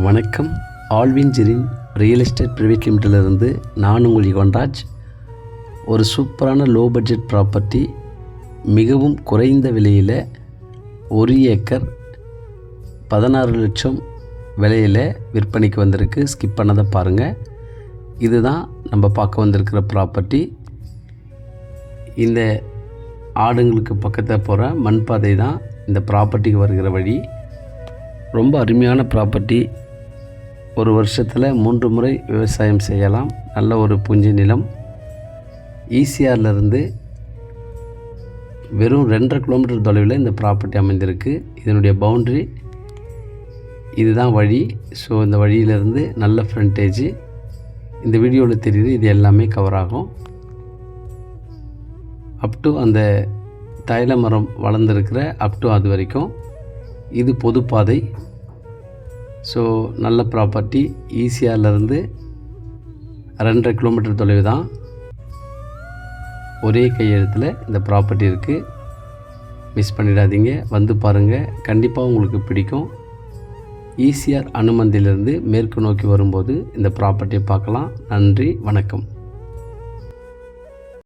வணக்கம். Alvin Jerin real estate private லிமிட்டிலிருந்து நான் உங்கள் யுவன்ராஜ். ஒரு சூப்பரான லோ பட்ஜெட் ப்ராப்பர்ட்டி, மிகவும் குறைந்த விலையில் 1 ஏக்கர் 16 லட்சம் விலையில் விற்பனைக்கு வந்திருக்கு. ஸ்கிப் பண்ணதை பாருங்கள். இதுதான் நம்ம பார்க்க வந்திருக்கிற ப்ராப்பர்ட்டி. இந்த ஆடுங்களுக்கு பக்கத்தில் போகிற மண் பாதை தான் இந்த ப்ராப்பர்ட்டிக்கு வருகிற வழி. ரொம்ப அருமையான ப்ராப்பர்ட்டி. ஒரு வருஷத்தில் 3 முறை விவசாயம் செய்யலாம். நல்ல ஒரு புஞ்சை நிலம். ஈசிஆர்லேருந்து வெறும் 2.5 கிலோமீட்டர் தொலைவில் இந்த ப்ராப்பர்ட்டி அமைந்திருக்கு. இதனுடைய பவுண்ட்ரி இதுதான் வழி. ஸோ இந்த வழியிலேருந்து நல்ல ஃப்ரண்டேஜ் இந்த வீடியோவில் தெரியுது. இது எல்லாமே கவர் ஆகும். அப்டு அந்த தைல மரம் வளர்ந்துருக்கிற அப்டு அது வரைக்கும் இது பொதுப்பாதை. ஸோ நல்ல ப்ராப்பர்ட்டி. ஈசிஆர்லேருந்து 2.5 கிலோமீட்டர் தொலைவு தான். ஒரே கையெழுத்தில் இந்த ப்ராப்பர்ட்டி இருக்குது. மிஸ் பண்ணிடாதீங்க. வந்து பாருங்கள், கண்டிப்பாக உங்களுக்கு பிடிக்கும். ஈசிஆர் அனுமந்தியிலிருந்து மேற்கு நோக்கி வரும்போது இந்த ப்ராப்பர்ட்டியை பார்க்கலாம். நன்றி, வணக்கம்.